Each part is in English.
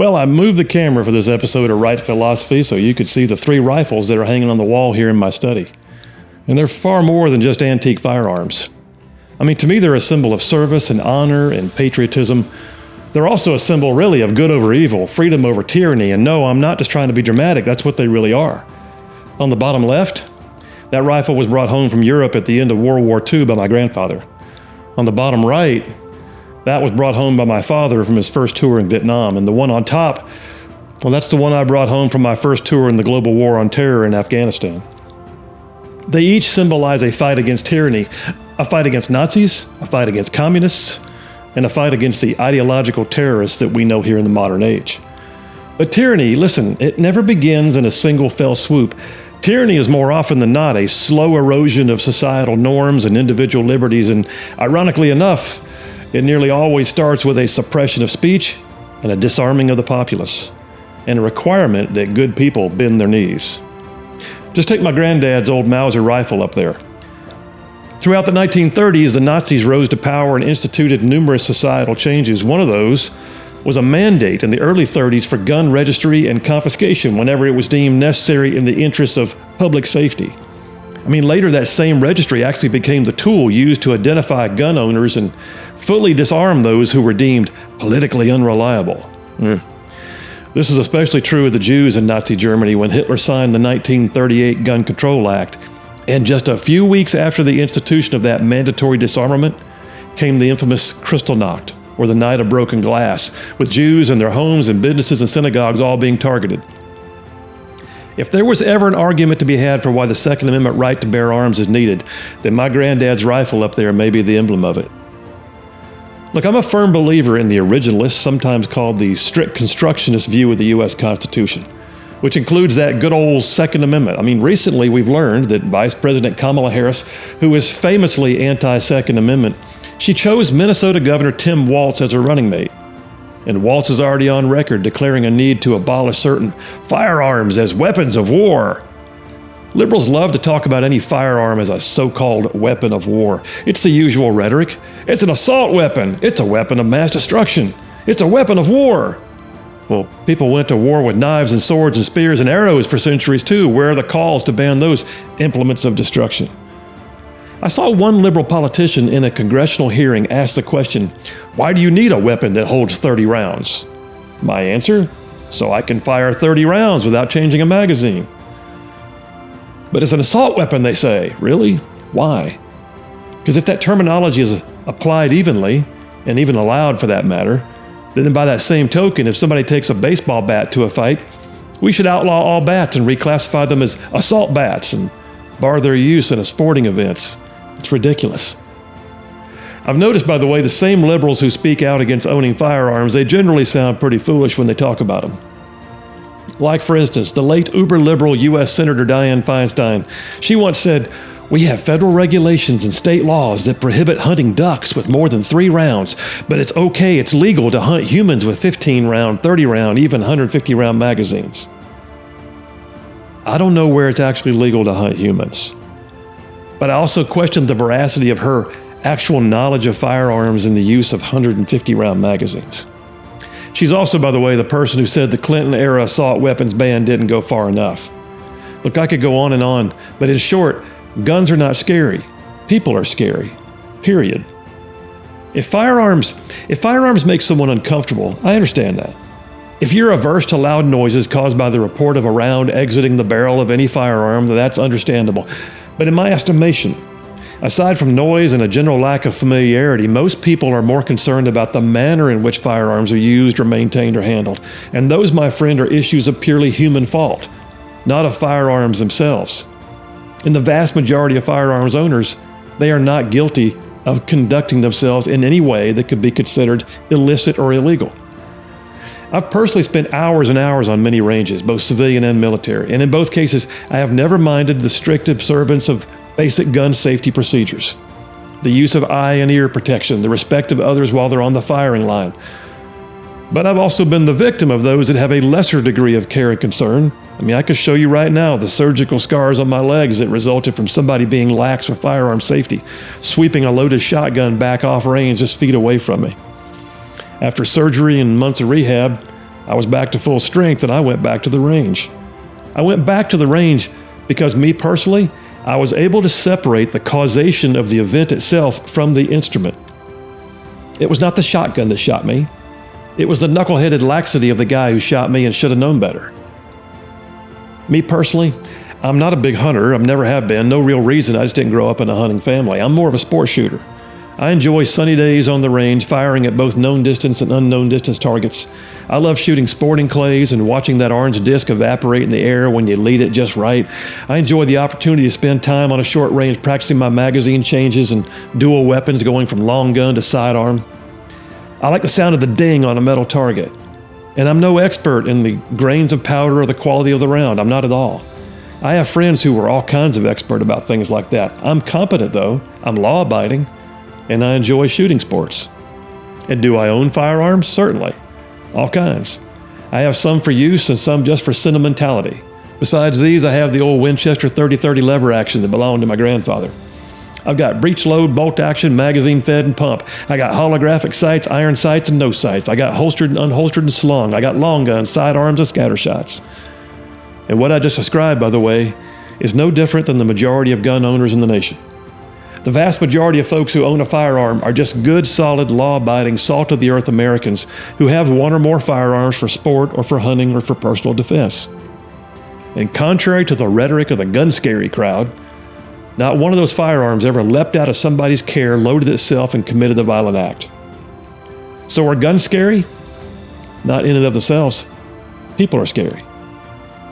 Well, I moved the camera for this episode of Right Phil-osophy so you could see the 3 rifles that are hanging on the wall here in my study. And they're far more than just antique firearms. I mean, to me, they're a symbol of service and honor and patriotism. They're also a symbol, really, of good over evil, freedom over tyranny. And no, I'm not just trying to be dramatic. That's what they really are. On the bottom left, that rifle was brought home from Europe at the end of World War II by my grandfather. On the bottom right, that was brought home by my father from his first tour in Vietnam. And the one on top, well, that's the one I brought home from my first tour in the global war on terror in Afghanistan. They each symbolize a fight against tyranny, a fight against Nazis, a fight against communists, and a fight against the ideological terrorists that we know here in the modern age. But tyranny, listen, it never begins in a single fell swoop. Tyranny is more often than not a slow erosion of societal norms and individual liberties, and ironically enough, it nearly always starts with a suppression of speech and a disarming of the populace, and a requirement that good people bend their knees. Just take my granddad's old Mauser rifle up there. Throughout the 1930s, the Nazis rose to power and instituted numerous societal changes. One of those was a mandate in the early 30s for gun registry and confiscation whenever it was deemed necessary in the interests of public safety. I mean, later that same registry actually became the tool used to identify gun owners and fully disarm those who were deemed politically unreliable. This is especially true of the Jews in Nazi Germany when Hitler signed the 1938 Gun Control Act. And just a few weeks after the institution of that mandatory disarmament came the infamous Kristallnacht, or the Night of Broken Glass, with Jews and their homes and businesses and synagogues all being targeted. If there was ever an argument to be had for why the Second Amendment right to bear arms is needed, then my granddad's rifle up there may be the emblem of it. Look, I'm a firm believer in the originalist, sometimes called the strict constructionist view of the U.S. Constitution, which includes that good old Second Amendment. I mean, recently we've learned that Vice President Kamala Harris, who is famously anti-Second Amendment, she chose Minnesota Governor Tim Walz as her running mate. And Walz is already on record declaring a need to abolish certain firearms as weapons of war. Liberals love to talk about any firearm as a so-called weapon of war. It's the usual rhetoric. It's an assault weapon. It's a weapon of mass destruction. It's a weapon of war. Well, people went to war with knives and swords and spears and arrows for centuries too. Where are the calls to ban those implements of destruction? I saw one liberal politician in a congressional hearing ask the question, why do you need a weapon that holds 30 rounds? My answer, so I can fire 30 rounds without changing a magazine. But it's an assault weapon, they say. Really? Why? Because if that terminology is applied evenly, and even allowed for that matter, then by that same token, if somebody takes a baseball bat to a fight, we should outlaw all bats and reclassify them as assault bats and bar their use in sporting events. It's ridiculous. I've noticed, by the way, the same liberals who speak out against owning firearms, they generally sound pretty foolish when they talk about them. Like, for instance, the late uber-liberal U.S. Senator Dianne Feinstein. She once said, "We have federal regulations and state laws that prohibit hunting ducks with more than 3 rounds, but it's okay, it's legal to hunt humans with 15-round, 30-round, even 150-round magazines." I don't know where it's actually legal to hunt humans. But I also question the veracity of her actual knowledge of firearms and the use of 150-round magazines. She's also, by the way, the person who said the Clinton-era assault weapons ban didn't go far enough. Look, I could go on, but in short, guns are not scary. People are scary. Period. If firearms make someone uncomfortable, I understand that. If you're averse to loud noises caused by the report of a round exiting the barrel of any firearm, then that's understandable. But in my estimation, aside from noise and a general lack of familiarity, most people are more concerned about the manner in which firearms are used or maintained or handled. And those, my friend, are issues of purely human fault, not of firearms themselves. In the vast majority of firearms owners, they are not guilty of conducting themselves in any way that could be considered illicit or illegal. I've personally spent hours and hours on many ranges, both civilian and military, and in both cases, I have never minded the strict observance of basic gun safety procedures, the use of eye and ear protection, the respect of others while they're on the firing line. But I've also been the victim of those that have a lesser degree of care and concern. I mean, I could show you right now the surgical scars on my legs that resulted from somebody being lax with firearm safety, sweeping a loaded shotgun back off range just feet away from me. After surgery and months of rehab, I was back to full strength and I went back to the range. I went back to the range because me personally, I was able to separate the causation of the event itself from the instrument. It was not the shotgun that shot me. It was the knuckleheaded laxity of the guy who shot me and should have known better. Me personally, I'm not a big hunter. I never have been. No real reason. I just didn't grow up in a hunting family. I'm more of a sports shooter. I enjoy sunny days on the range, firing at both known distance and unknown distance targets. I love shooting sporting clays and watching that orange disc evaporate in the air when you lead it just right. I enjoy the opportunity to spend time on a short range practicing my magazine changes and dual weapons going from long gun to sidearm. I like the sound of the ding on a metal target. And I'm no expert in the grains of powder or the quality of the round. I'm not at all. I have friends who are all kinds of expert about things like that. I'm competent though. I'm law-abiding. And I enjoy shooting sports. And do I own firearms? Certainly. All kinds. I have some for use and some just for sentimentality. Besides these, I have the old Winchester 30-30 lever action that belonged to my grandfather. I've got breech load, bolt action, magazine fed and pump. I got holographic sights, iron sights, and no sights. I got holstered and unholstered and slung. I got long guns, sidearms, and scatter shots. And what I just described, by the way, is no different than the majority of gun owners in the nation. The vast majority of folks who own a firearm are just good, solid, law-abiding, salt-of-the-earth Americans who have one or more firearms for sport or for hunting or for personal defense. And contrary to the rhetoric of the gun-scary crowd, not one of those firearms ever leapt out of somebody's care, loaded itself, and committed a violent act. So are guns scary? Not in and of themselves. People are scary.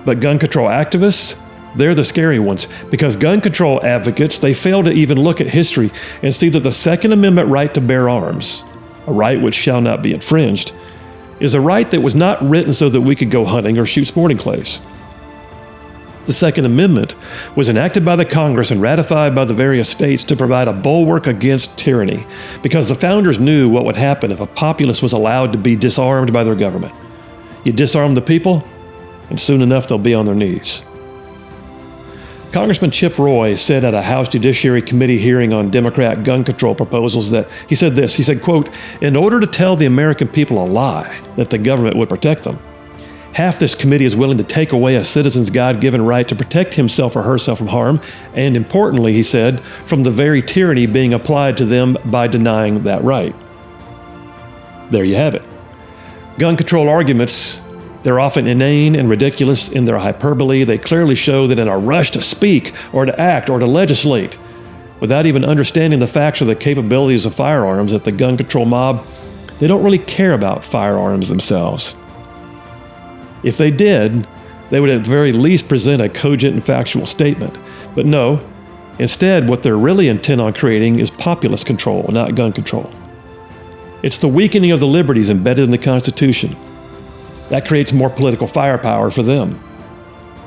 But gun control activists? They're the scary ones, because gun control advocates, they fail to even look at history and see that the Second Amendment right to bear arms, a right which shall not be infringed, is a right that was not written so that we could go hunting or shoot sporting clays. The Second Amendment was enacted by the Congress and ratified by the various states to provide a bulwark against tyranny, because the founders knew what would happen if a populace was allowed to be disarmed by their government. You disarm the people, and soon enough they'll be on their knees. Congressman Chip Roy said at a House Judiciary Committee hearing on Democrat gun control proposals that he said this, he said, quote, "In order to tell the American people a lie that the government would protect them, half this committee is willing to take away a citizen's God-given right to protect himself or herself from harm, and importantly, he said, from the very tyranny being applied to them by denying that right." There you have it. Gun control arguments, they're often inane and ridiculous in their hyperbole. They clearly show that in a rush to speak or to act or to legislate, without even understanding the facts or the capabilities of firearms, that the gun control mob, they don't really care about firearms themselves. If they did, they would at the very least present a cogent and factual statement. But no, instead what they're really intent on creating is populace control, not gun control. It's the weakening of the liberties embedded in the Constitution. That creates more political firepower for them,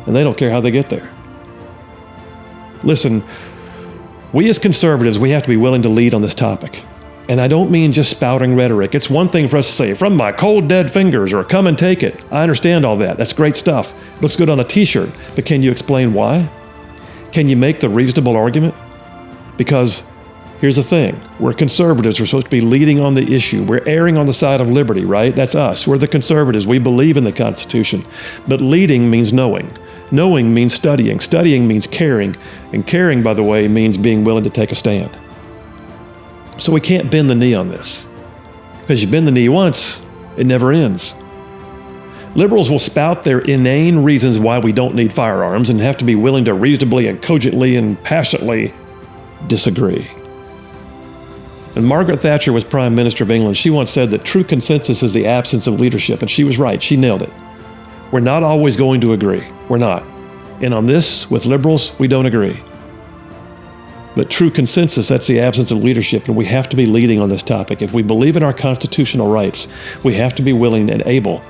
and they don't care how they get there. Listen, we as conservatives, we have to be willing to lead on this topic. And I don't mean just spouting rhetoric. It's one thing for us to say, "From my cold dead fingers," or "Come and take it." I understand all that. That's great stuff. It looks good on a t-shirt. But can you explain why? Can you make the reasonable argument? Because here's the thing. We're conservatives. We're supposed to be leading on the issue. We're erring on the side of liberty, right? That's us. We're the conservatives. We believe in the Constitution. But leading means knowing. Knowing means studying. Studying means caring. And caring, by the way, means being willing to take a stand. So we can't bend the knee on this. Because you bend the knee once, it never ends. Liberals will spout their inane reasons why we don't need firearms and have to be willing to reasonably and cogently and passionately disagree. When Margaret Thatcher was Prime Minister of England, she once said that true consensus is the absence of leadership, and she was right. She nailed it. We're not always going to agree. We're not. And on this, with liberals, we don't agree. But true consensus, that's the absence of leadership, and we have to be leading on this topic. If we believe in our constitutional rights, we have to be willing and able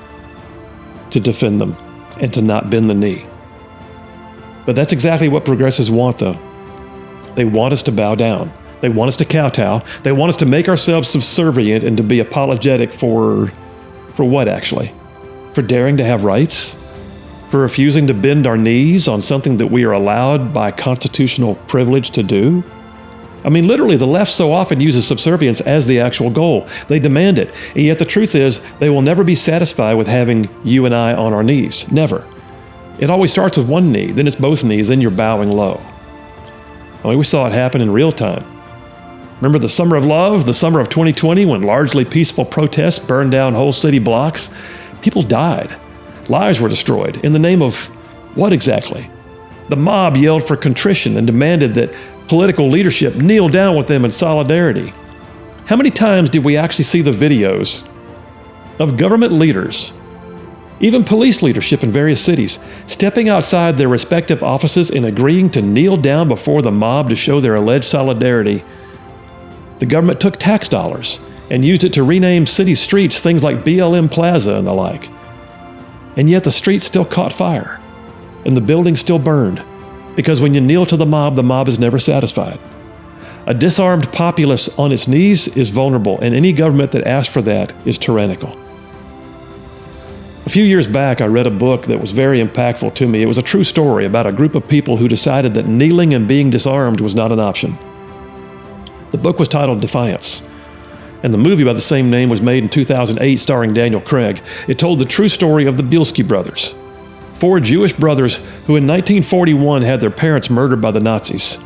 to defend them and to not bend the knee. But that's exactly what progressives want, though. They want us to bow down. They want us to kowtow. They want us to make ourselves subservient and to be apologetic for what, actually? For daring to have rights? For refusing to bend our knees on something that we are allowed by constitutional privilege to do? I mean, literally, the left so often uses subservience as the actual goal. They demand it. And yet the truth is, they will never be satisfied with having you and I on our knees. Never. It always starts with one knee, then it's both knees, then you're bowing low. I mean, we saw it happen in real time. Remember the summer of love, the summer of 2020, when largely peaceful protests burned down whole city blocks? People died. Lives were destroyed. In the name of what exactly? The mob yelled for contrition and demanded that political leadership kneel down with them in solidarity. How many times did we actually see the videos of government leaders, even police leadership in various cities, stepping outside their respective offices and agreeing to kneel down before the mob to show their alleged solidarity? The government took tax dollars and used it to rename city streets things like BLM Plaza and the like. And yet the streets still caught fire and the buildings still burned, because when you kneel to the mob is never satisfied. A disarmed populace on its knees is vulnerable, and any government that asks for that is tyrannical. A few years back, I read a book that was very impactful to me. It was a true story about a group of people who decided that kneeling and being disarmed was not an option. The book was titled Defiance, and the movie by the same name was made in 2008 starring Daniel Craig. It told the true story of the Bielski brothers, 4 Jewish brothers who in 1941 had their parents murdered by the Nazis.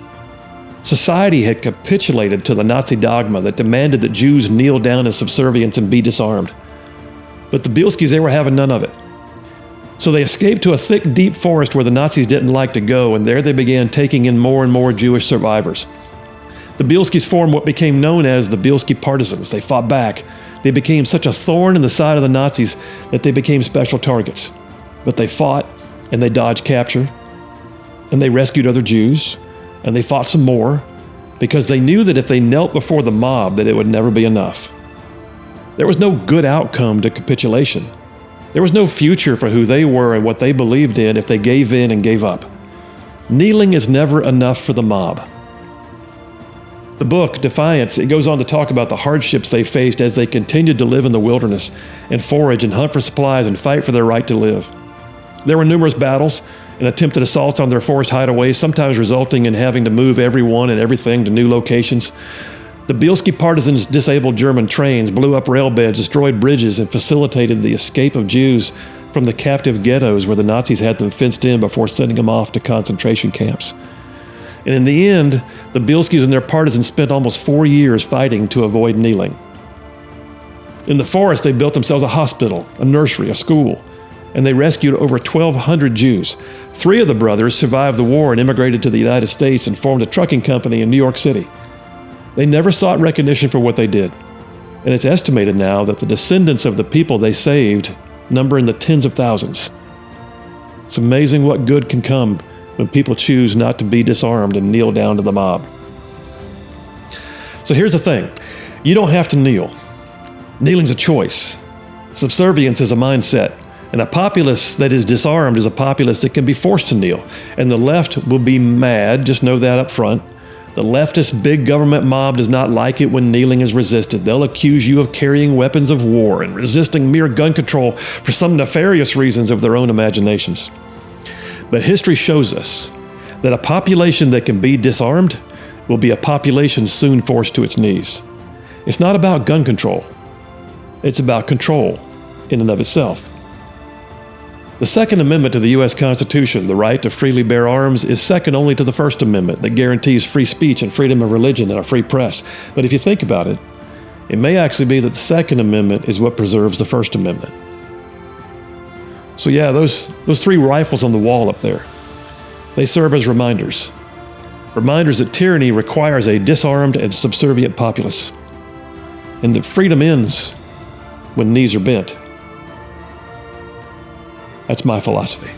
Society had capitulated to the Nazi dogma that demanded that Jews kneel down in subservience and be disarmed. But the Bielskis, they were having none of it. So they escaped to a thick, deep forest where the Nazis didn't like to go, and there they began taking in more and more Jewish survivors. The Bielskis formed what became known as the Bielski partisans. They fought back. They became such a thorn in the side of the Nazis that they became special targets. But they fought, and they dodged capture, and they rescued other Jews, and they fought some more, because they knew that if they knelt before the mob, that it would never be enough. There was no good outcome to capitulation. There was no future for who they were and what they believed in if they gave in and gave up. Kneeling is never enough for the mob. The book, Defiance, it goes on to talk about the hardships they faced as they continued to live in the wilderness and forage and hunt for supplies and fight for their right to live. There were numerous battles and attempted assaults on their forest hideaways, sometimes resulting in having to move everyone and everything to new locations. The Bielski partisans disabled German trains, blew up rail beds, destroyed bridges, and facilitated the escape of Jews from the captive ghettos where the Nazis had them fenced in before sending them off to concentration camps. And in the end, the Bielskis and their partisans spent almost 4 years fighting to avoid kneeling. In the forest, they built themselves a hospital, a nursery, a school, and they rescued over 1,200 Jews. 3 of the brothers survived the war and immigrated to the United States and formed a trucking company in New York City. They never sought recognition for what they did, and it's estimated now that the descendants of the people they saved number in the tens of thousands. It's amazing what good can come when people choose not to be disarmed and kneel down to the mob. So here's the thing. You don't have to kneel. Kneeling's a choice. Subservience is a mindset. And a populace that is disarmed is a populace that can be forced to kneel. And the left will be mad, just know that up front. The leftist big government mob does not like it when kneeling is resisted. They'll accuse you of carrying weapons of war and resisting mere gun control for some nefarious reasons of their own imaginations. But history shows us that a population that can be disarmed will be a population soon forced to its knees. It's not about gun control. It's about control in and of itself. The Second Amendment to the U.S. Constitution, the right to freely bear arms, is second only to the First Amendment that guarantees free speech and freedom of religion and a free press. But if you think about it, it may actually be that the Second Amendment is what preserves the First Amendment. So yeah, those 3 rifles on the wall up there, they serve as reminders. Reminders that tyranny requires a disarmed and subservient populace, and that freedom ends when knees are bent. That's my philosophy.